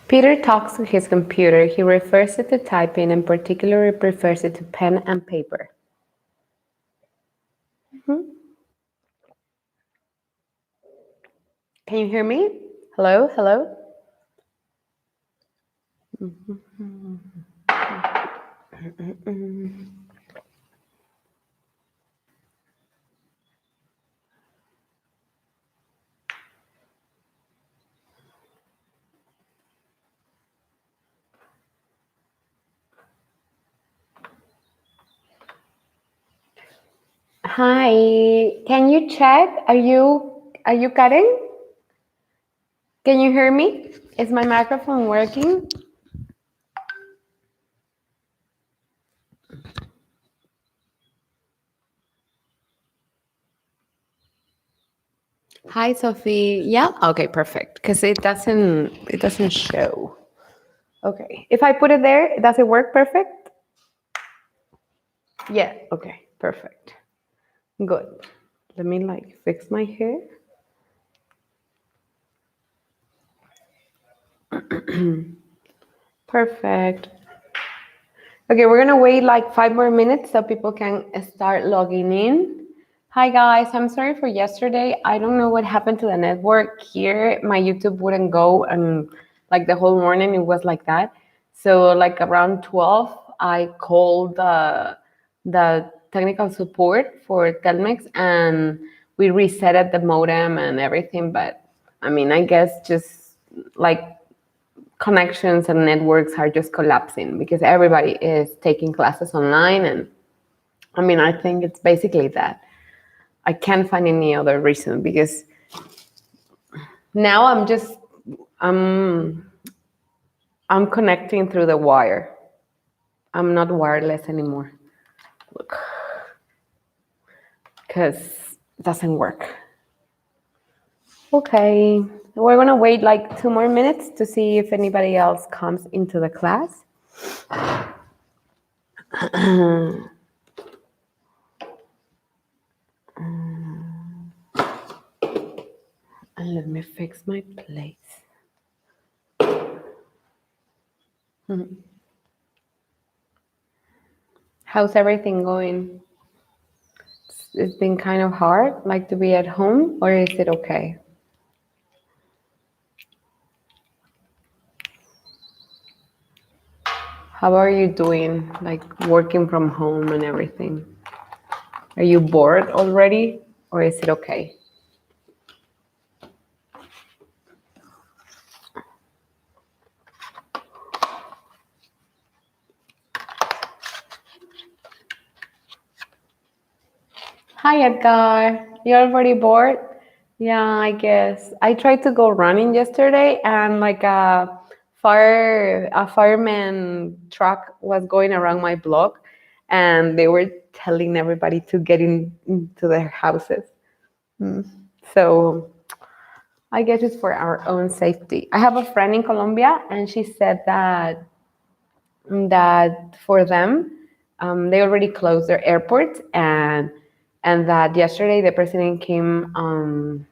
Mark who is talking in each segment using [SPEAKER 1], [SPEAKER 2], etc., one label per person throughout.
[SPEAKER 1] Peter talks to his computer. He refers it to typing and particularly prefers it to pen and paper. Can you hear me? Hello? Hello? Hi, can you check? Are you cutting? Can you hear me? Is my microphone working? Hi, Sophie. Yeah. Okay, perfect. Because it doesn't show. Okay. If I put it there, does it work perfect? Yeah. Okay. Perfect. Good. Let me fix my hair. Perfect. Okay, we're gonna wait 5 more minutes so people can start logging in. Hi guys, I'm sorry for yesterday. I don't know what happened to the network here. My YouTube wouldn't go, and the whole morning it was like that. So around 12, I called the technical support for Telmex, and we resetted the modem and everything. But I mean, I guess just connections and networks are just collapsing because everybody is taking classes online. And I mean, I think it's basically that. I can't find any other reason because now I'm connecting through the wire. I'm not wireless anymore. Look, because it doesn't work. Okay, we're gonna wait 2 more minutes to see if anybody else comes into the class. And let me fix my place. How's everything going? It's been kind of hard, to be at home, or is it okay? How are you doing, working from home and everything? Are you bored already, or is it okay? Hi, Edgar. You're already bored? Yeah, I guess. I tried to go running yesterday, and a fireman truck was going around my block, and they were telling everybody to get into their houses. So I guess it's for our own safety. I have a friend in Colombia, and she said that for them, they already closed their airports, and that yesterday the president came on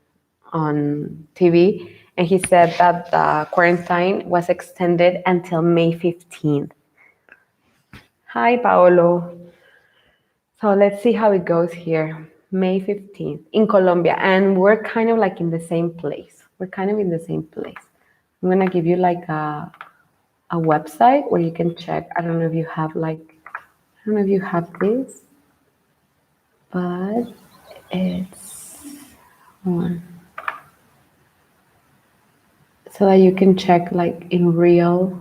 [SPEAKER 1] TV, and he said that the quarantine was extended until May 15th. Hi, Paolo. So let's see how it goes here. May 15th in Colombia, and we're kind of in the same place. We're kind of in the same place. I'm gonna give you a website where you can check. I don't know if you have this, but it's one so that you can check in real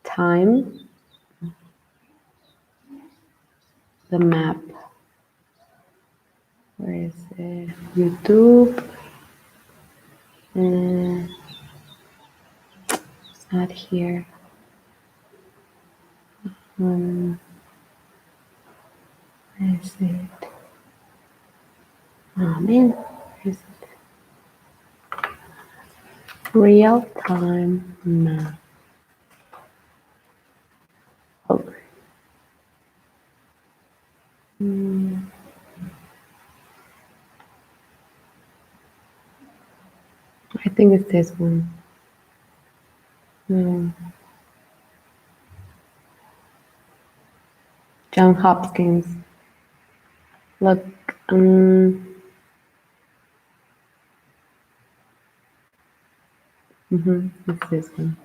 [SPEAKER 1] time the map. Where is it? YouTube. It's not here. Hmm. Is it? Oh man, is it real time map? Oh, I think it's this one. No, John Hopkins. Look, it's this one.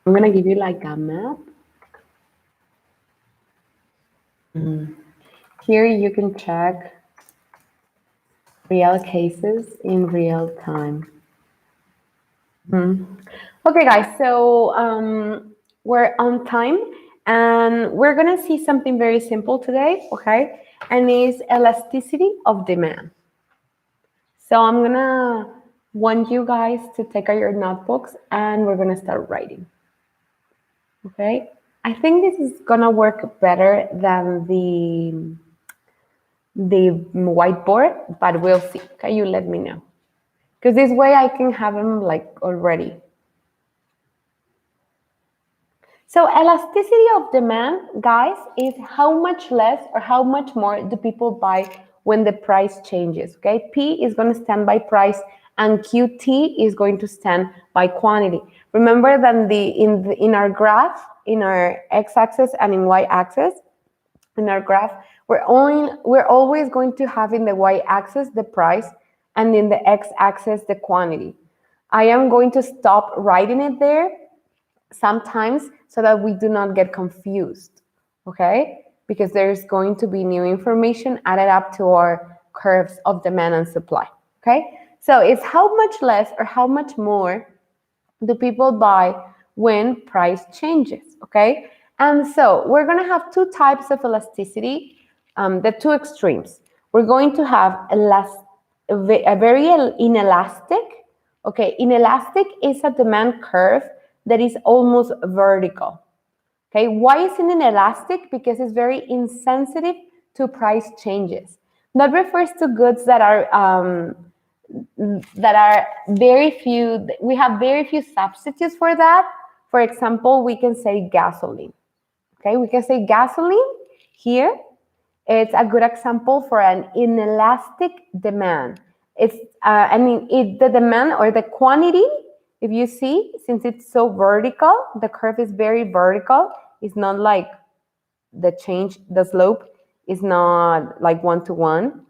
[SPEAKER 1] I'm gonna give you like a map. Here you can check real cases in real time. Okay, guys, so we're on time and we're gonna see something very simple today, okay? And it's elasticity of demand. So I'm gonna want you guys to take out your notebooks and we're gonna start writing, okay? I think this is gonna work better than the whiteboard, but we'll see. Okay, you let me know. Because this way I can have them like already. So elasticity of demand, guys, is how much less or how much more do people buy when the price changes, okay? P is going to stand by price and QT is going to stand by quantity. Remember that in our graph, in our x-axis and in y-axis, in our graph, we're always going to have in the y-axis the price and in the x-axis the quantity. I am going to stop writing it there sometimes so that we do not get confused, okay? Because there's going to be new information added up to our curves of demand and supply, okay? So it's how much less or how much more do people buy when price changes, okay? And so we're gonna have two types of elasticity, the two extremes. We're going to have a very inelastic, okay? Inelastic is a demand curve that is almost vertical, okay? Why is it inelastic? Because it's very insensitive to price changes. That refers to goods that are very few, we have very few substitutes for that. For example, we can say gasoline, okay? We can say gasoline here. It's a good example for an inelastic demand. It's, the demand or the quantity, if you see, since it's so vertical, the curve is very vertical. It's not like the slope is not like 1-to-1.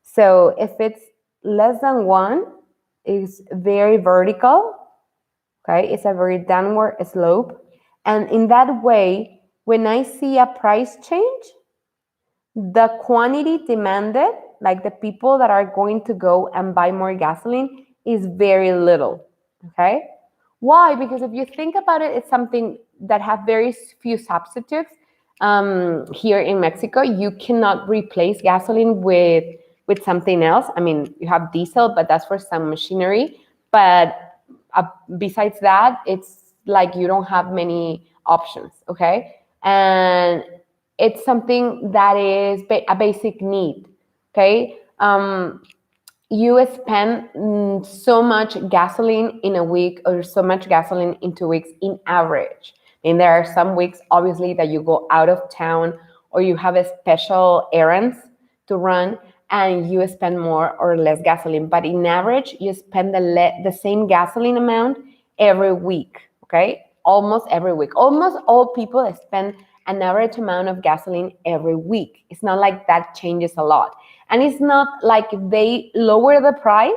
[SPEAKER 1] So if it's less than 1, it's very vertical, okay? It's a very downward slope. And in that way, when I see a price change, the quantity demanded, like the people that are going to go and buy more gasoline, is very little, okay? Why? Because if you think about it, it's something that have very few substitutes. Here in Mexico, you cannot replace gasoline with something else. I mean, you have diesel, but that's for some machinery. But besides that, it's like you don't have many options, okay? And it's something that is a basic need, okay? You spend so much gasoline in a week or so much gasoline in 2 weeks in average. And there are some weeks, obviously, that you go out of town or you have a special errands to run and you spend more or less gasoline. But in average, you spend the same gasoline amount every week, okay? Almost every week. Almost all people spend an average amount of gasoline every week. It's not like that changes a lot. And it's not like if they lower the price,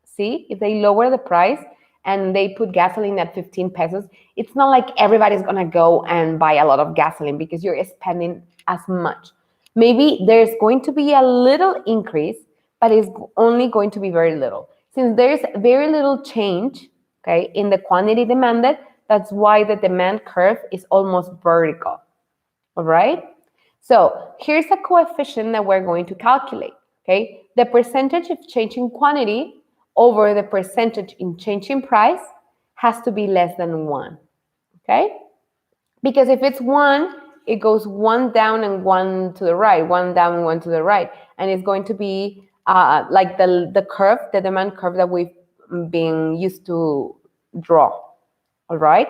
[SPEAKER 1] see, if they lower the price and they put gasoline at 15 pesos, it's not like everybody's gonna go and buy a lot of gasoline because you're spending as much. Maybe there's going to be a little increase, but it's only going to be very little. Since there's very little change, okay, in the quantity demanded, that's why the demand curve is almost vertical, all right? So here's a coefficient that we're going to calculate, okay? The percentage of change in quantity over the percentage in change in price has to be less than 1, okay? Because if it's one, it goes one down and one to the right, one down and one to the right. And it's going to be like the curve, the demand curve that we've been used to draw. All right?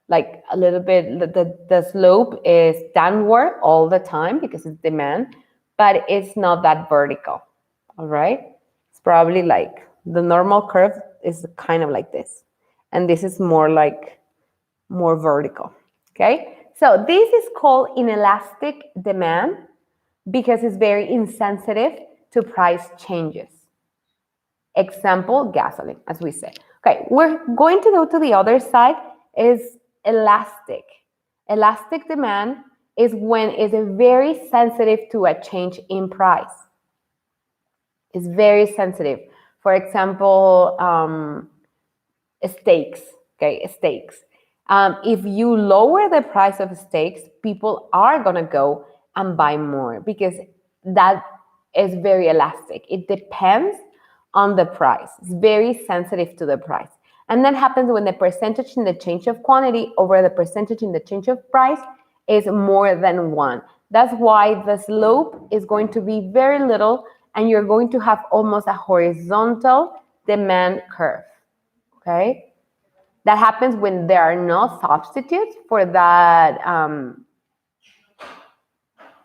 [SPEAKER 1] Like a little bit, the slope is downward all the time because it's demand, but it's not that vertical. All right? It's probably like the normal curve is kind of like this. And this is more like more vertical. Okay? So this is called inelastic demand because it's very insensitive to price changes. Example, gasoline, as we say. Okay, we're going to go to the other side is elastic. Elastic demand is when it's very sensitive to a change in price. It's very sensitive. For example, steaks, okay, steaks. If you lower the price of steaks, people are gonna go and buy more because that is very elastic. It depends on the price. It's very sensitive to the price. And that happens when the percentage in the change of quantity over the percentage in the change of price is more than one. That's why the slope is going to be very little and you're going to have almost a horizontal demand curve, okay? That happens when there are no substitutes for that.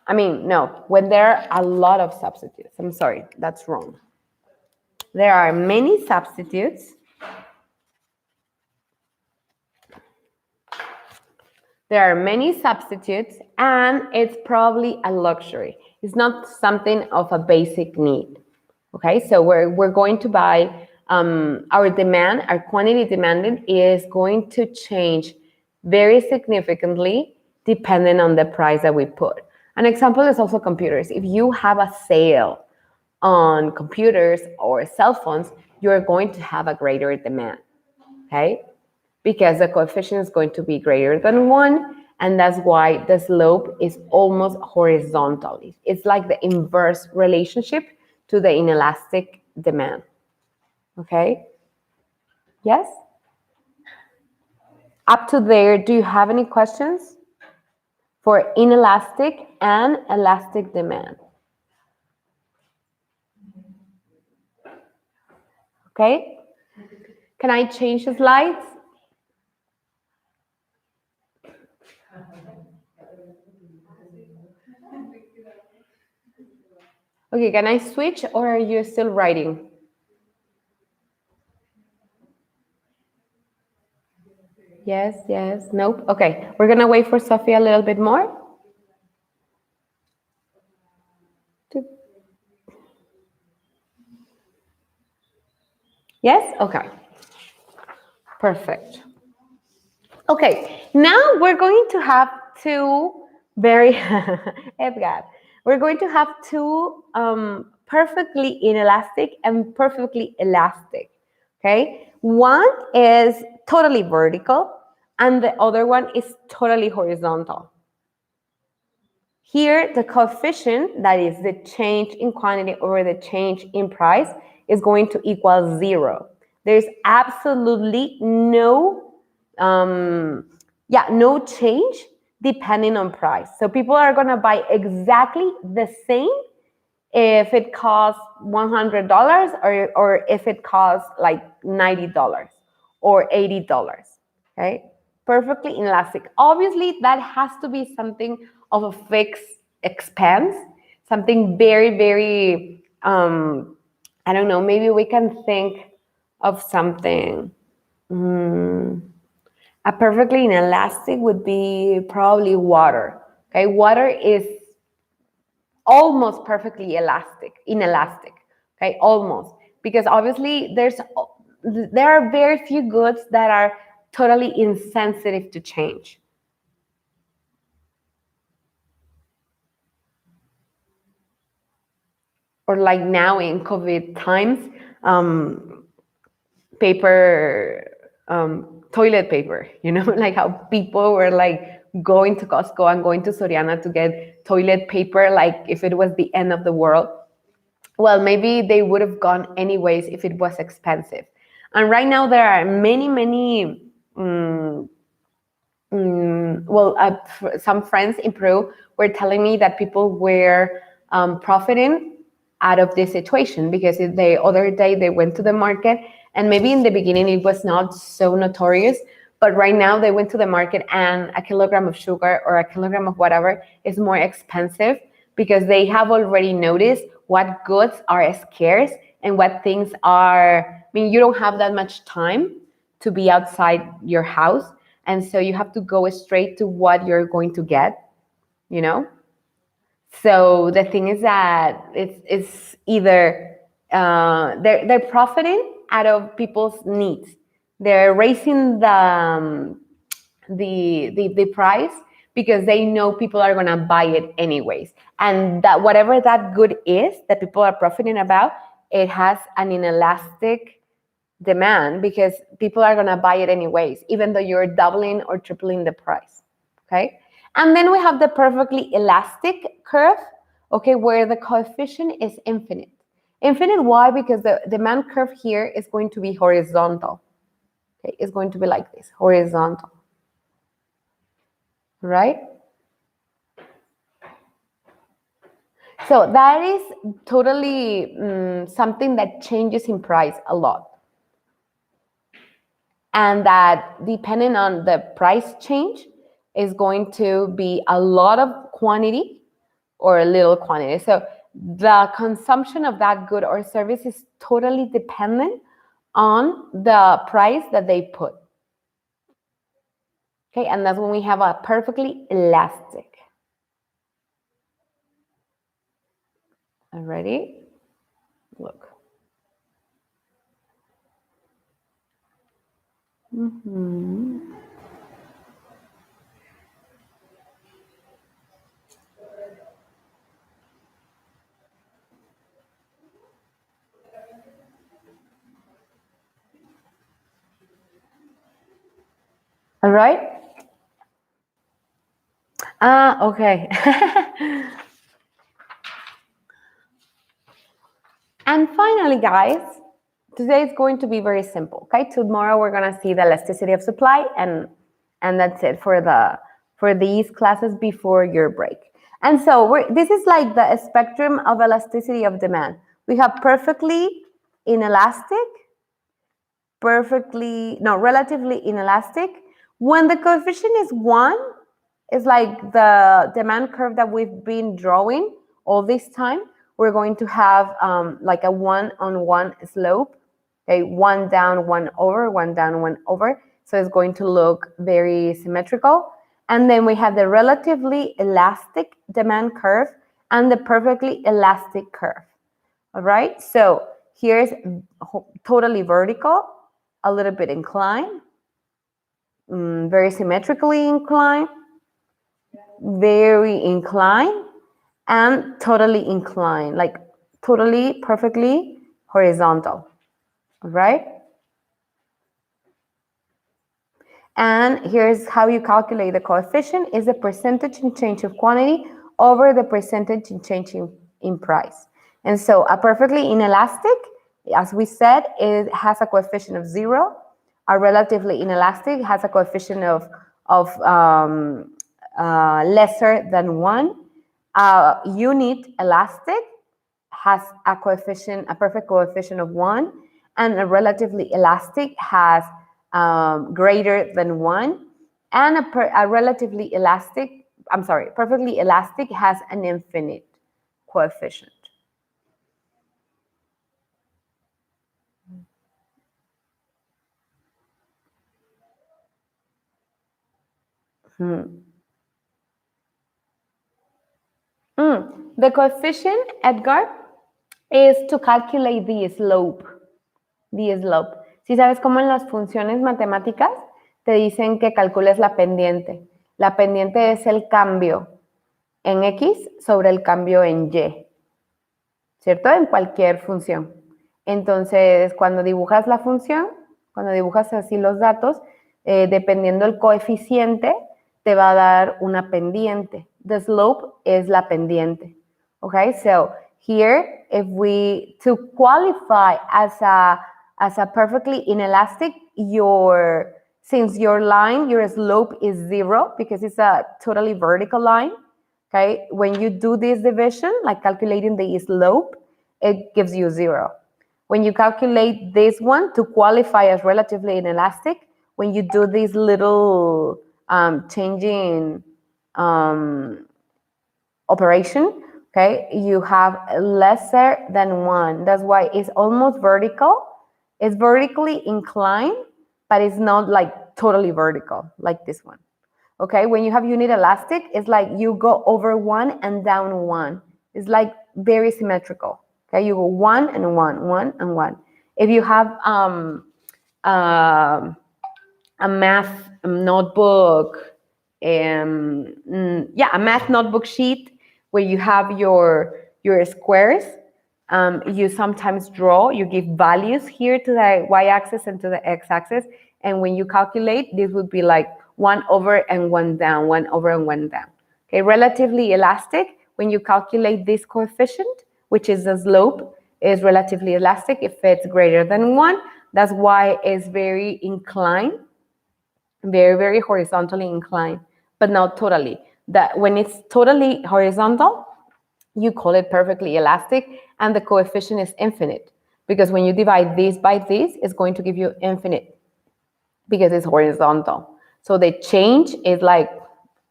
[SPEAKER 1] When there are a lot of substitutes. I'm sorry, that's wrong. There are many substitutes. There are many substitutes, and it's probably a luxury. It's not something of a basic need. Okay, so we're going to buy our demand, our quantity demanded is going to change very significantly depending on the price that we put. An example is also computers. If you have a sale on computers or cell phones, you're going to have a greater demand, okay? Because the coefficient is going to be greater than 1, and that's why the slope is almost horizontal. It's like the inverse relationship to the inelastic demand. Okay? Yes? Up to there, do you have any questions for inelastic and elastic demand? Okay? Can I change the slides? Okay, can I switch or are you still writing? Yes, yes, nope. Okay, we're gonna wait for Sophia a little bit more. Yes? Okay. Perfect. Okay, now we're going to have two very, Edgar, we're going to have two perfectly inelastic and perfectly elastic, okay? One is totally vertical and the other one is totally horizontal. Here, the coefficient, that is the change in quantity over the change in price, is going to equal 0. There's absolutely no change depending on price. So people are going to buy exactly the same if it costs $100 or if it costs like $90 or $80, okay? Perfectly inelastic. Obviously, that has to be something of a fixed expense, something very, very, I don't know, maybe we can think of something. A perfectly inelastic would be probably water. Okay, water is almost perfectly inelastic. Okay, almost, because obviously there are very few goods that are totally insensitive to change. Or like now in COVID times, toilet paper, like how people were like going to Costco and going to Soriana to get toilet paper like if it was the end of the world. Well, maybe they would have gone anyways if it was expensive. And right now there are many some friends in Peru were telling me that people were profiting out of this situation because the other day they went to the market, and maybe in the beginning it was not so notorious, but right now they went to the market and a kilogram of sugar or a kilogram of whatever is more expensive because they have already noticed what goods are scarce and what things are. I mean, you don't have that much time to be outside your house, and so you have to go straight to what you're going to get, you know. So the thing is that it's either they're profiting out of people's needs. They're raising the price because they know people are gonna buy it anyways, and that whatever that good is that people are profiting about, it has an inelastic demand because people are going to buy it anyways, even though you're doubling or tripling the price. Okay. And then we have the perfectly elastic curve, okay, where the coefficient is infinite. Infinite, why? Because the demand curve here is going to be horizontal. Okay, it's going to be like this, horizontal. Right? So that is totally something that changes in price a lot. And that depending on the price change is going to be a lot of quantity or a little quantity. So the consumption of that good or service is totally dependent on the price that they put. Okay, and that's when we have a perfectly elastic. Alrighty, look. All right. Okay. And finally, guys, today is going to be very simple. Okay, tomorrow we're gonna see the elasticity of supply, and that's it for these classes before your break. And so this is like the spectrum of elasticity of demand. We have perfectly inelastic, relatively inelastic. When the coefficient is 1, it's like the demand curve that we've been drawing all this time. We're going to have like a 1-on-1 slope, okay, 1 down, 1 over, 1 down, 1 over. So it's going to look very symmetrical. And then we have the relatively elastic demand curve and the perfectly elastic curve. All right, so here's totally vertical, a little bit inclined, very symmetrically inclined, very inclined, and totally inclined, like totally perfectly horizontal. All right. And here's how you calculate the coefficient is the percentage in change of quantity over the percentage in change in price. And so a perfectly inelastic, as we said, it has a coefficient of 0. A relatively inelastic has a coefficient of lesser than 1. A unit elastic has a perfect coefficient of 1, and a relatively elastic has greater than 1, and a relatively elastic, perfectly elastic has an infinite coefficient. The coefficient, Edgar, is to calculate the slope. The slope. Si sabes cómo en las funciones matemáticas te dicen que calcules la pendiente. La pendiente es el cambio en X sobre el cambio en Y, ¿cierto? En cualquier función. Entonces, cuando dibujas la función, cuando dibujas así los datos, dependiendo del coeficiente, te va a dar una pendiente. The slope es la pendiente. Okay, so here, to qualify as a perfectly inelastic, your since your line, your slope is 0 because it's a totally vertical line, okay? When you do this division, like calculating the slope, it gives you 0. When you calculate this one to qualify as relatively inelastic, when you do this little changing um, operation, okay, you have lesser than 1. That's why it's almost vertical. It's vertically inclined, but it's not like totally vertical like this one. Okay, when you have unit elastic, it's like you go over 1 and down 1. It's like very symmetrical. Okay, you go 1 and 1, 1 and 1. If you have uh, a math notebook, yeah, a math notebook sheet where you have your squares. You sometimes draw, you give values here to the y-axis and to the x-axis, and when you calculate, this would be like 1 over and 1 down, 1 over and 1 down. Okay, relatively elastic, when you calculate this coefficient, which is the slope, is relatively elastic if it's greater than 1. That's why it's very inclined, very, very horizontally inclined, but not totally. That when it's totally horizontal, you call it perfectly elastic, and the coefficient is infinite, because when you divide this by this, it's going to give you infinite because it's horizontal. So the change is like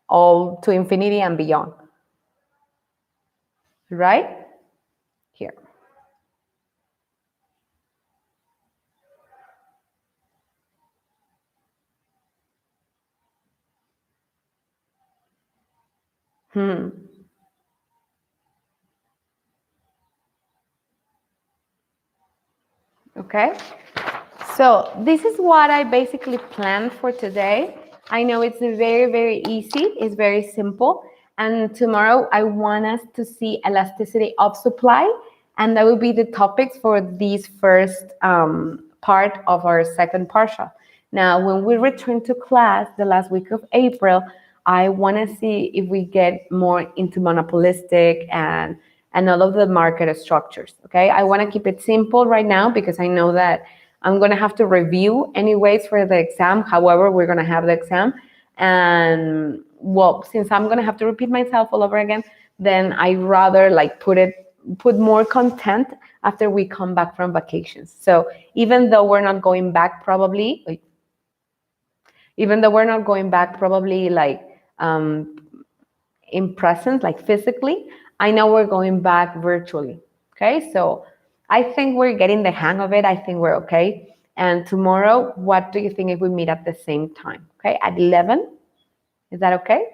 [SPEAKER 1] all to infinity and beyond, right? Here. Okay. So this is what I basically planned for today. I know it's very, very easy. It's very simple. And tomorrow I want us to see elasticity of supply. And that will be the topics for this first part of our second partial. Now, when we return to class the last week of April, I want to see if we get more into monopolistic and all of the market structures. Okay, I want to keep it simple right now because I know that I'm going to have to review anyways for the exam. However, we're going to have the exam. And well, since I'm going to have to repeat myself all over again, then I rather like put more content after we come back from vacations. So even though we're not going back probably, like in presence, like physically, I know we're going back virtually. Okay, so I think we're getting the hang of it. I think we're okay. And tomorrow, what do you think if we meet at the same time? Okay, at 11? Is that okay?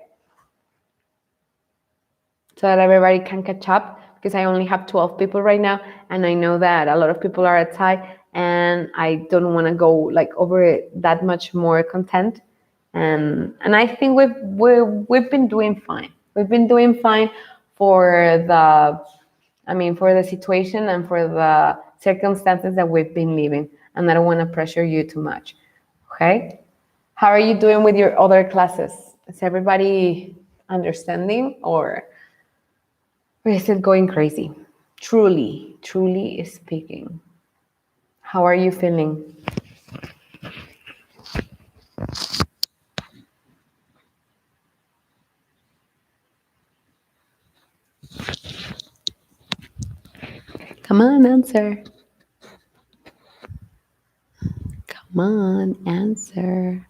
[SPEAKER 1] So that everybody can catch up, because I only have 12 people right now, and I know that a lot of people are outside, and I don't want to go like over that much more content. And I think we've been doing fine. We've been doing fine for for the situation and for the circumstances that we've been living. And I don't want to pressure you too much. Okay? How are you doing with your other classes? Is everybody understanding, or is it going crazy? Truly speaking. How are you feeling? Come on, answer. Come on, answer.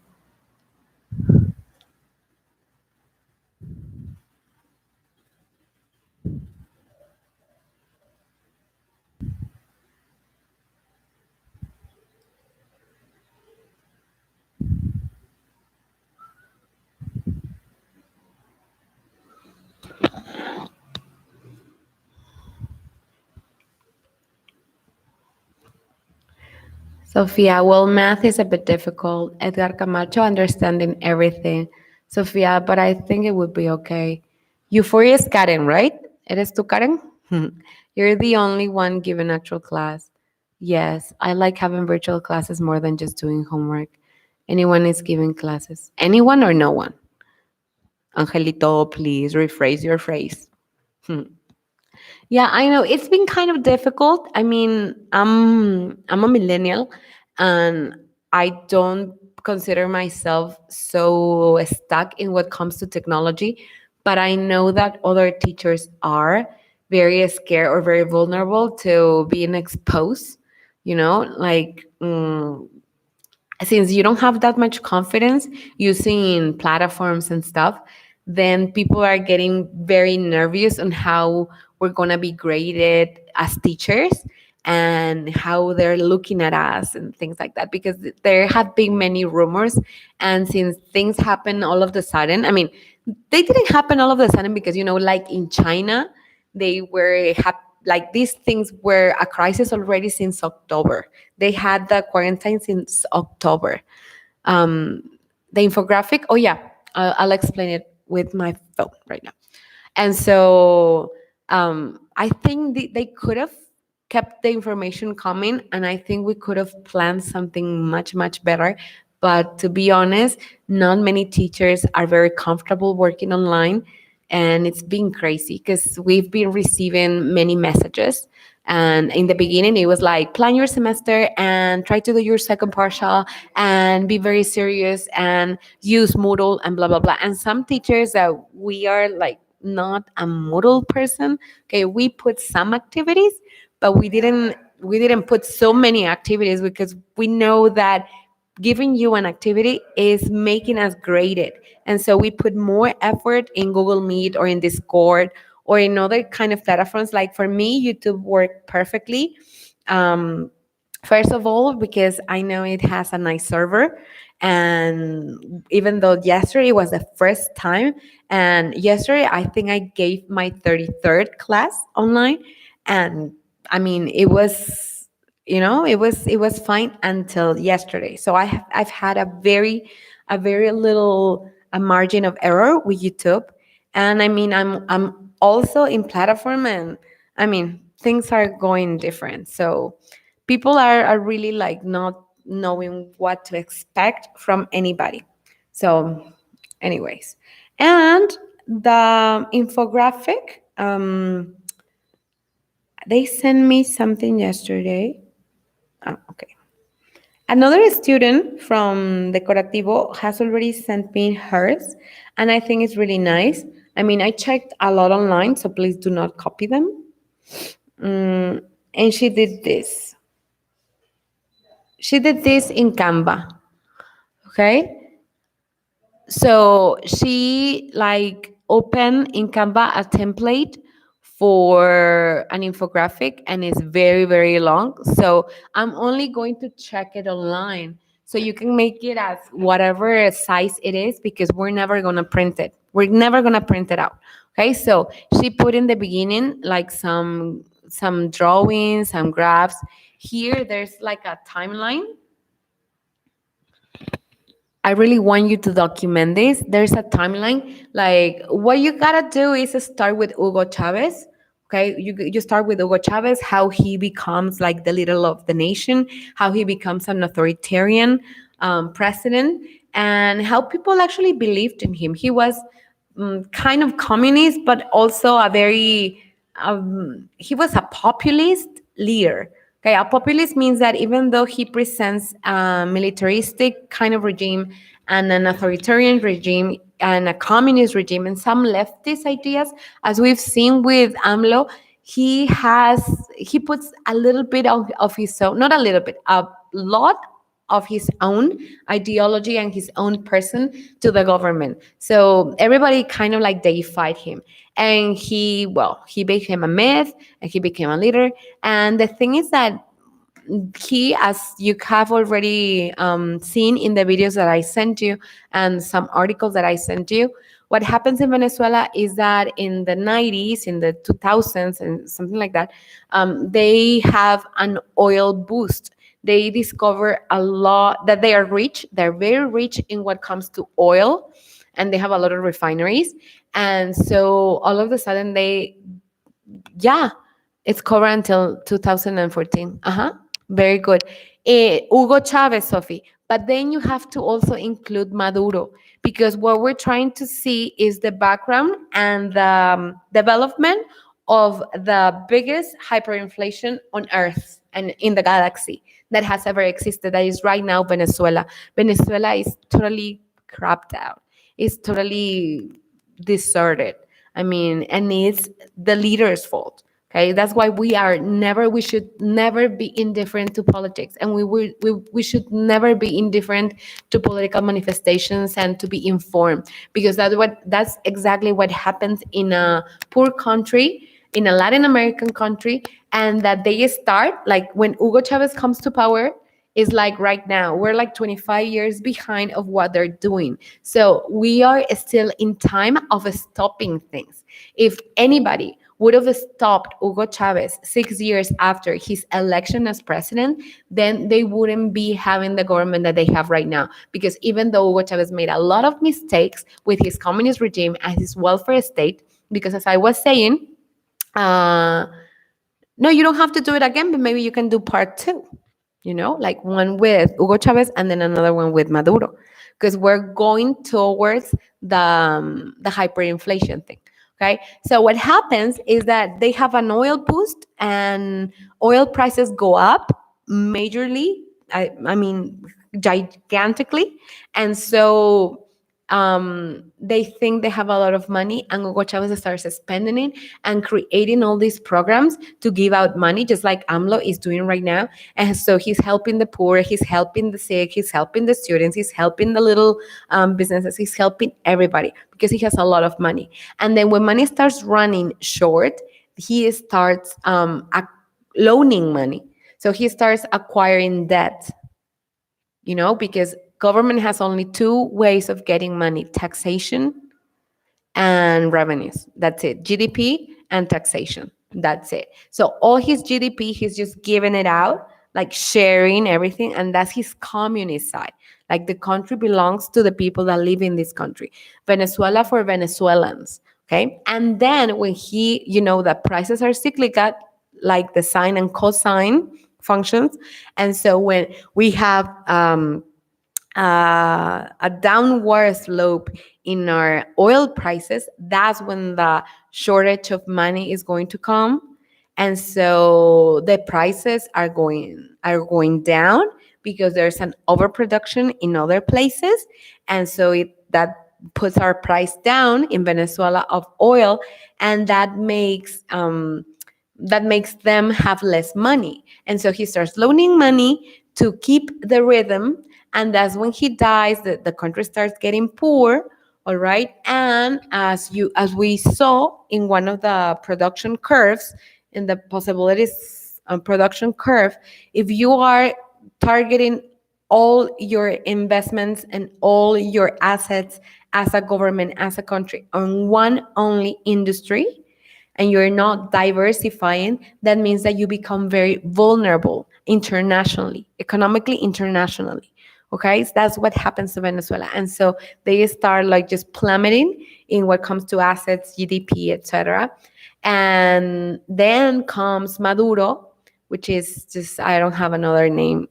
[SPEAKER 1] Sophia, well, math is a bit difficult. Edgar Camacho, understanding everything. Sophia, but I think it would be okay. Euphoria is Karen, right? ¿Eres tú, Karen? You're the only one giving actual class. Yes, I like having virtual classes more than just doing homework. Anyone is giving classes. Anyone or no one? Angelito, please rephrase your phrase. Yeah, I know it's been kind of difficult. I mean, I'm a millennial, and I don't consider myself so stuck in what comes to technology, but I know that other teachers are very scared or very vulnerable to being exposed. Like, since you don't have that much confidence using platforms and stuff, then people are getting very nervous on how we're going to be graded as teachers and how they're looking at us and things like that, because there have been many rumors. And since things happen all of the sudden, I mean, they didn't happen all of a sudden, because like in China, they were like, these things were a crisis already since October. They had the quarantine since October. um the infographic, oh yeah, I'll explain it with my phone right now. And so, I think they could have kept the information coming, and I think we could have planned something much, much better. But to be honest, not many teachers are very comfortable working online. And it's been crazy because we've been receiving many messages. And in the beginning, it was like, plan your semester and try to do your second partial and be very serious and use Moodle and blah, blah, blah. And some teachers that we are like, not a Moodle person. Okay, we put some activities, but we didn't put so many activities, because we know that giving you an activity is making us graded. And so we put more effort in Google Meet or in Discord or in other kind of platforms. Like for me, YouTube worked perfectly. Um, First of all, because I know it has a nice server. And even though yesterday was the first time, and yesterday I think I gave my 33rd class online. And I mean, it was fine until yesterday. So I've had a very little a margin of error with YouTube. And I mean, I'm also in platform, and I mean, things are going different. So people are really like not knowing what to expect from anybody. So, anyways, and the infographic, they sent me something yesterday. Oh, okay. Another student from Decorativo has already sent me hers, and I think it's really nice. I mean, I checked a lot online, so please do not copy them. Mm, and she did this. She did this in Canva. Okay. So she like opened in Canva a template for an infographic, and it's very, very long. So I'm only going to check it online. So you can make it as whatever size it is, because we're never gonna print it. We're never gonna print it out. Okay. So she put in the beginning like some drawings, some graphs. Here there's like a timeline. I really want you to document this. There's a timeline. Like, what you gotta do is start with Hugo Chavez. Okay, you start with Hugo Chavez, how he becomes like the leader of the nation, how he becomes an authoritarian president, and how people actually believed in him. He was kind of communist, but also a very he was a populist leader. Okay, a populist means that even though he presents a militaristic kind of regime and an authoritarian regime and a communist regime and some leftist ideas, as we've seen with AMLO, he puts a little bit of his own, not a little bit, a lot of his own ideology and his own person to the government. So everybody kind of like deified him. And he became a myth, and he became a leader. And the thing is that he, as you have already seen in the videos that I sent you and some articles that I sent you, what happens in Venezuela is that in the 90s, in the 2000s, and something like that, they have an oil boost. They discover a lot that they are rich. They're very rich in what comes to oil, and they have a lot of refineries. And so all of a sudden yeah, it's covered until 2014. Uh-huh. Very good. Hugo Chavez, Sophie. But then you have to also include Maduro, because what we're trying to see is the background and the development of the biggest hyperinflation on Earth and in the galaxy that has ever existed. That is right now Venezuela. Venezuela is totally crapped out. It's totally deserted. I mean, and it's the leader's fault. Okay, that's why we should never be indifferent to politics, and we should never be indifferent to political manifestations and to be informed, because that's exactly what happens in a poor country, in a Latin American country, and that they start like when Hugo Chavez comes to power, is like right now we're like 25 years behind of what they're doing. So we are still in time of stopping things. If anybody would have stopped Hugo Chavez 6 years after his election as president, then they wouldn't be having the government that they have right now. Because even though Hugo Chavez made a lot of mistakes with his communist regime and his welfare state, because as I was saying, uh, no, you don't have to do it again, but maybe you can do part two, like one with Hugo Chavez and then another one with Maduro, because we're going towards the hyperinflation thing. Okay, so what happens is that they have an oil boost and oil prices go up majorly. I mean, gigantically, and so they think they have a lot of money, and Hugo Chavez starts spending it and creating all these programs to give out money, just like AMLO is doing right now. And so he's helping the poor, he's helping the sick, he's helping the students, he's helping the little businesses, he's helping everybody because he has a lot of money. And then when money starts running short, he starts loaning money. So he starts acquiring debt, because government has only two ways of getting money: taxation and revenues. That's it. GDP and taxation. That's it. So all his GDP, he's just giving it out, like sharing everything. And that's his communist side. Like the country belongs to the people that live in this country. Venezuela for Venezuelans. Okay. And then when the prices are cyclical, like the sine and cosine functions. And so when we have a downward slope in our oil prices, that's when the shortage of money is going to come. And so the prices are going down because there's an overproduction in other places. And so that puts our price down in Venezuela of oil, and that makes them have less money. And so he starts loaning money to keep the rhythm. And that's when he dies, the country starts getting poor. All right. And as we saw in one of the production curves, in the possibilities production curve, if you are targeting all your investments and all your assets as a government, as a country, on one only industry, and you're not diversifying, that means that you become very vulnerable internationally, economically, internationally. Okay, so that's what happens to Venezuela. And so they start like just plummeting in what comes to assets, GDP, etc. And then comes Maduro, which is just, I don't have another name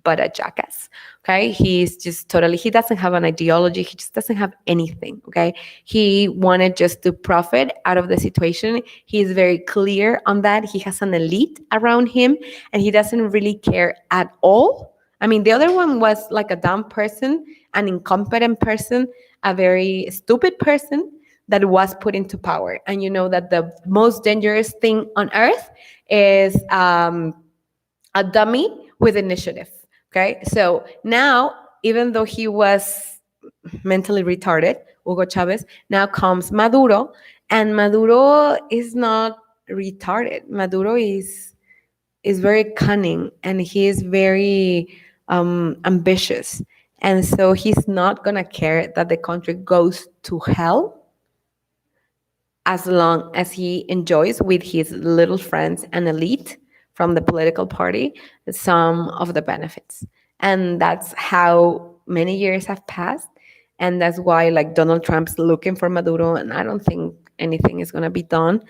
[SPEAKER 1] but a jackass. Okay. He doesn't have an ideology. He just doesn't have anything. Okay. He wanted just to profit out of the situation. He's very clear on that. He has an elite around him and he doesn't really care at all. I mean, the other one was like a dumb person, an incompetent person, a very stupid person that was put into power. And you know that the most dangerous thing on earth is a dummy with initiative. Okay, so now, even though he was mentally retarded, Hugo Chavez, now comes Maduro, and Maduro is not retarded. Maduro is very cunning, and he is very ambitious, and so he's not gonna care that the country goes to hell as long as he enjoys with his little friends and elite from the political party some of the benefits. And that's how many years have passed. And that's why like Donald Trump's looking for Maduro, and I don't think anything is going to be done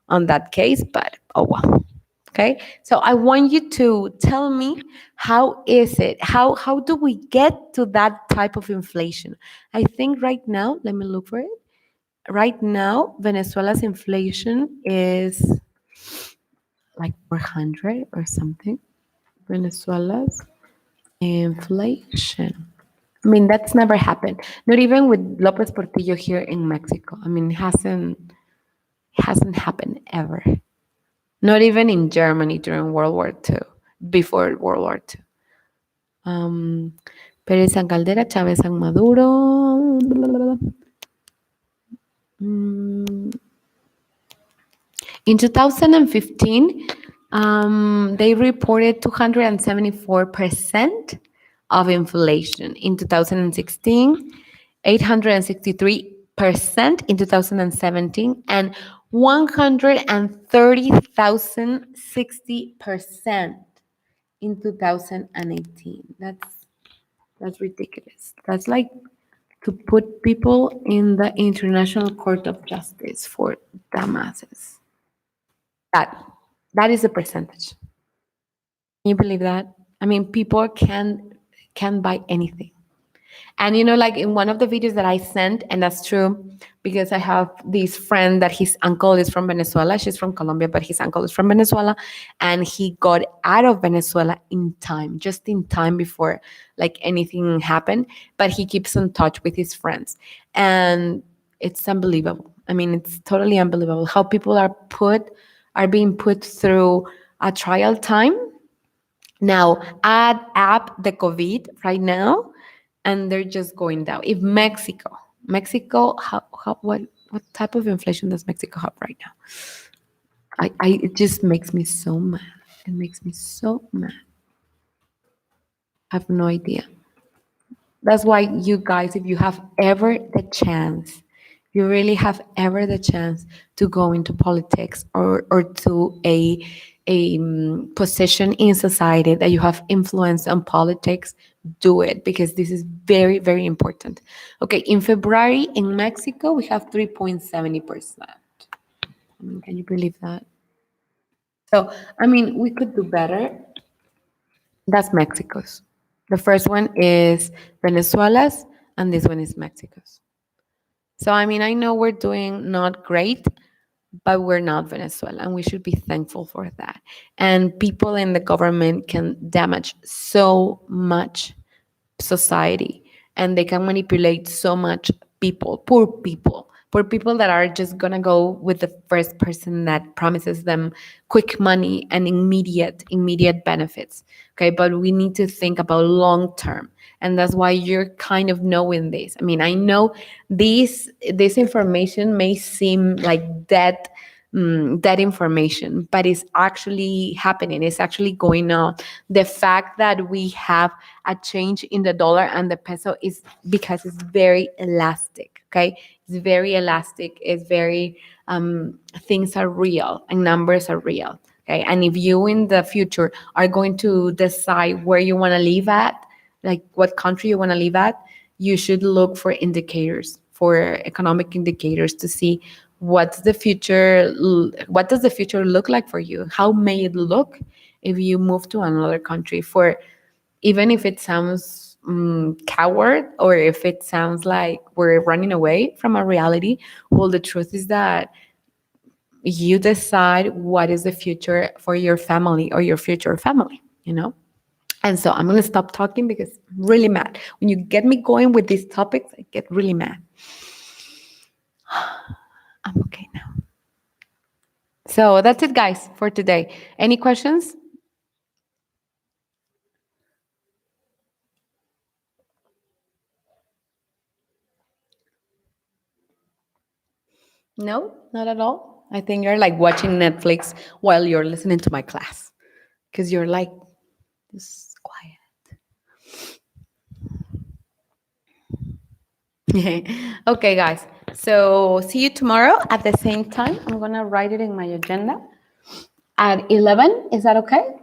[SPEAKER 1] on that case, but oh well. Okay, so I want you to tell me, how is it? How do we get to that type of inflation? I think right now, let me look for it. right now, Venezuela's inflation is like 400 or something. Venezuela's inflation. I mean, that's never happened. Not even with Lopez Portillo here in Mexico. I mean, it hasn't happened ever. Not even in Germany during World War II, before World War II. Pérez San Caldera, Chávez San Maduro. Mm, In 2015, they reported 274% of inflation. In 2016, 863% in 2017, and 130,060% in 2018. That's ridiculous. That's like to put people in the International Court of Justice for dumbasses. That that is the percentage. Can you believe that? I mean, people can buy anything. And like in one of the videos that I sent, and that's true because I have this friend that his uncle is from Venezuela. She's from Colombia, but his uncle is from Venezuela. And he got out of Venezuela in time, just in time before like anything happened. But he keeps in touch with his friends. And it's unbelievable. I mean, it's totally unbelievable how people are being put through a trial time now, add up the COVID right now, and they're just going down. If Mexico, what type of inflation does Mexico have right now? It just makes me so mad. It makes me so mad. I have no idea. That's why you guys, if you have ever the chance, you really have ever the chance to go into politics or to a position in society that you have influence on politics, do it because this is very, very important. Okay, in February in Mexico, we have 3.70%. I mean, can you believe that? So, I mean, we could do better. That's Mexico's. The first one is Venezuela's, and this one is Mexico's. So, I mean, I know we're doing not great, but we're not Venezuela, and we should be thankful for that. And people in the government can damage so much society, and they can manipulate so much people, poor people that are just gonna go with the first person that promises them quick money and immediate benefits. Okay, but we need to think about long term, and that's why you're kind of knowing this. I mean, I know this information may seem like that information, but it's actually happening. It's actually going on. The fact that we have a change in the dollar and the peso is because it's very elastic. Okay, it's very elastic. It's very things are real and numbers are real. Okay, and if you in the future are going to decide where you want to live at, like what country you want to live at, you should look for indicators, for economic indicators to see what does the future look like for you? How may it look if you move to another country? For even if it sounds coward or if it sounds like we're running away from a reality, well, the truth is that you decide what is the future for your family or your future family. And so I'm going to stop talking because I'm really mad. When you get me going with these topics, I get really mad. I'm okay now. So that's it, guys, for today. Any questions? No, not at all. I think you're like watching Netflix while you're listening to my class because you're like just quiet. Okay, guys. So see you tomorrow at the same time. I'm going to write it in my agenda at 11. Is that okay?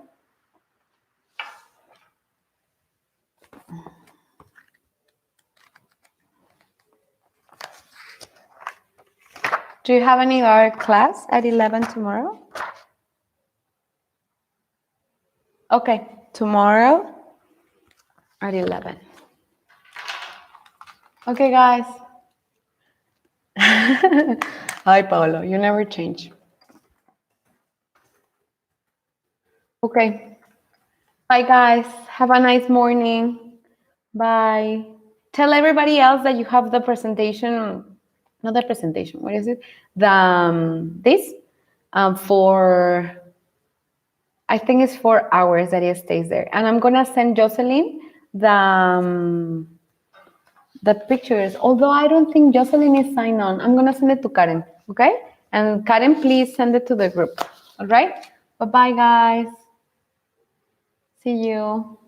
[SPEAKER 1] Do you have any other class at 11 tomorrow? Okay, tomorrow at 11. Okay, guys. Hi, Paolo. You never change. Okay. Bye, guys. Have a nice morning. Bye. Tell everybody else that you have the presentation, not the presentation, what is it? The this for, I think it's 4 hours that it stays there. And I'm gonna send Jocelyn the pictures. Although I don't think Jocelyn is signed on. I'm gonna send it to Karen, okay? And Karen, please send it to the group. All right? Bye-bye, guys. See you.